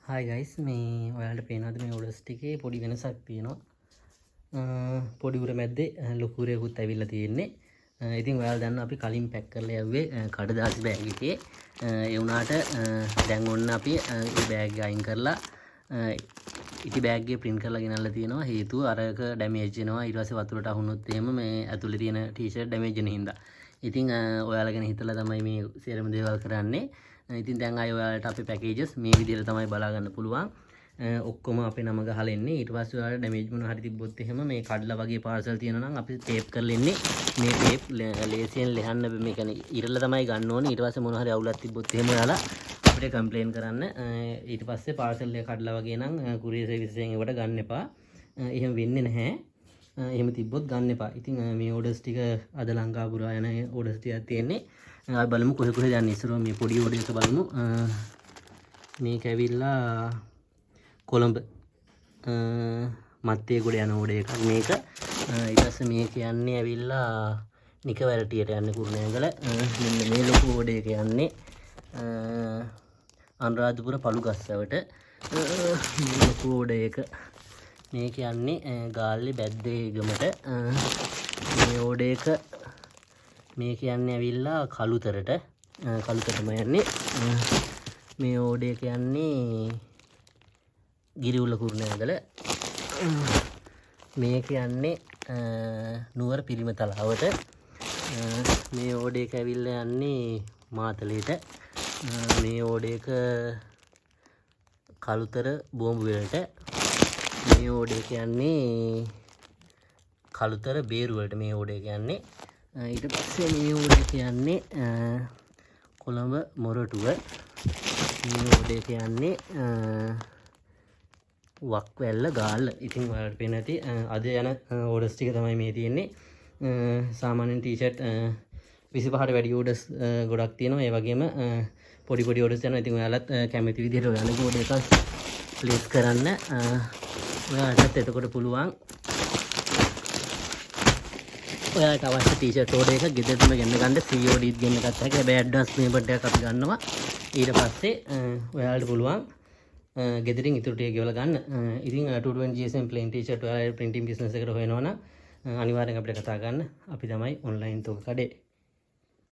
Hi guys, මේ ඔයාලට පේනවාද මේ ඕඩර්ස් ටිකේ පොඩි වෙනසක් තියෙනවා. පොඩි උර මැද්දේ ලොකු උරයකුත් ඇවිල්ලා තියෙන්නේ. ඉතින් ඔයාලා දන්නවා අපි කලින් පැක් කරලා යවුවේ කඩදාසි බෑග් එකේ. ඒ වුණාට දැන් ඔන්න අපි මේ බෑග් එක අයින් කරලා ඉටි බෑග් එක print කරලා ගෙනල්ලා තියෙනවා. හේතුව අරක ඩැමේජ් වෙනවා. ඊට පස්සේ වතුරට අහුනොත් එහෙම මේ ඇතුලේ තියෙන ටී-ෂර්ට් ඩැමේජ් වෙන හින්දා. ඉතින් ඔයාලා ගැන හිතලා තමයි මේ සියලුම දේවල් කරන්නේ. ඉතින් දැන් ආයෙ ඔයාලට අපේ පැකේජස් මේ විදිහට තමයි බලා ගන්න පුළුවන්. ඔක්කොම අපේ නම ගහලා එන්නේ. ඊට පස්සේ ඔයාලට ඩැමේජ් මොනවා හරි තිබ්බොත් එහෙම මේ කඩලා වගේ පාර්සල් තියෙනවා නම් අපි ටේප් කරලා එන්නේ. මේ ටේප් ලේසියෙන් ලියන්න මේ කියන්නේ ඉරලා තමයි ගන්න ඕනේ. ඊට පස්සේ මොනවා හරි අවුලක් තිබ්බොත් එහෙම ඔයාලා අපිට කම්ප්ලේන් කරන්න. ඊට පස්සේ පාර්සල් එක කඩලා වගේ නම් කුරියර් සර්විස් එකෙන් ඒවට ගන්න එපා. එහෙම වෙන්නේ නැහැ. එහෙම තිබ්බොත් ගන්න එපා. ඉතින් මේ ඕඩර්ස් ටික අද ලංකාපුරා යන ඕඩර්ස් ටිකක් තියෙන්නේ. අපි බලමු කොහෙ කොහෙද යන්නේ. ඉස්සරහ මේ පොඩි ඕඩර් එක බලමු. මේක ඇවිල්ලා කොළඹ මත්තේ ගොඩ යන ඕඩර් එකක් මේක. ඊට පස්සේ මේක යන්නේ ඇවිල්ලා නිකවැරටියට යන්නේ කුරුණෑගල. මෙන්න මේ ලොකු ඕඩර් එක යන්නේ අනුරාධපුර පළුගස්සවට. මේ ලොකු ඕඩර් එක මේක යන්නේ ගාල්ලේ බැද්දේගමට. මේ ඕඩර් එක මේක යන්නේ ඇවිල්ලා කළුතරට. කළුතරටම යන්නේ. මේ ඕඩර් එක යන්නේ ගිරිඋල්ල කුරුණෑගල. මේක යන්නේ නුවර පිරිම තලාවට. මේ ඕඩර් එක ඇවිල්ලා යන්නේ මාතලේට. මේ ඕඩර් එක කළුතර බෝම්බුවලට. මේ ඕඩර් එක යන්නේ කළුතර බේරුවලට මේ ඕඩර් එක යන්නේ. ඊට පස්සේ මේ ඕඩර් එක යන්නේ කොළඹ මොරටුව. මේ ඕඩර් එක යන්නේ වක්වැල්ල ගාල්ල. ඉතින් ඔයාලට පේන ඇති අද යන ඕඩර්ස් ටික තමයි මේ තියෙන්නේ. සාමාන්‍යයෙන් ටී-ෂර්ට් 25ට වැඩි ඕඩර්ස් ගොඩක් තියෙනවා. ඒ වගේම පොඩි පොඩි ඕඩර්ස් යනවා. ඉතින් ඔයාලත් කැමති විදිහට ඔයාලගේ ඕඩර් එකක් ප්ලේස් කරන්න. ඔයාලටත් එතකොට පුළුවන් ඔයාලට අවශ්‍ය ටී-ෂර්ට් ඕඩර් එකක් ගෙදරටම ගෙන්න ගන්න COD ත් ගෙන්න ගත්ත හැකි. හැබැයි ඇඩ්වාන්ස් පේමන්ට් එකක් අපි ගන්නවා. ඊට පස්සේ ඔයාලට පුළුවන් ගෙදරින් ඉතුරු ටික ගෙවලා ගන්න. ඉතින් 220 GSM plain t-shirt ඔයාලා printing business එකට හොයනවා නම් අනිවාර්යෙන් අපිට කතා කරන්න. අපි තමයි online තෝක කඩේ.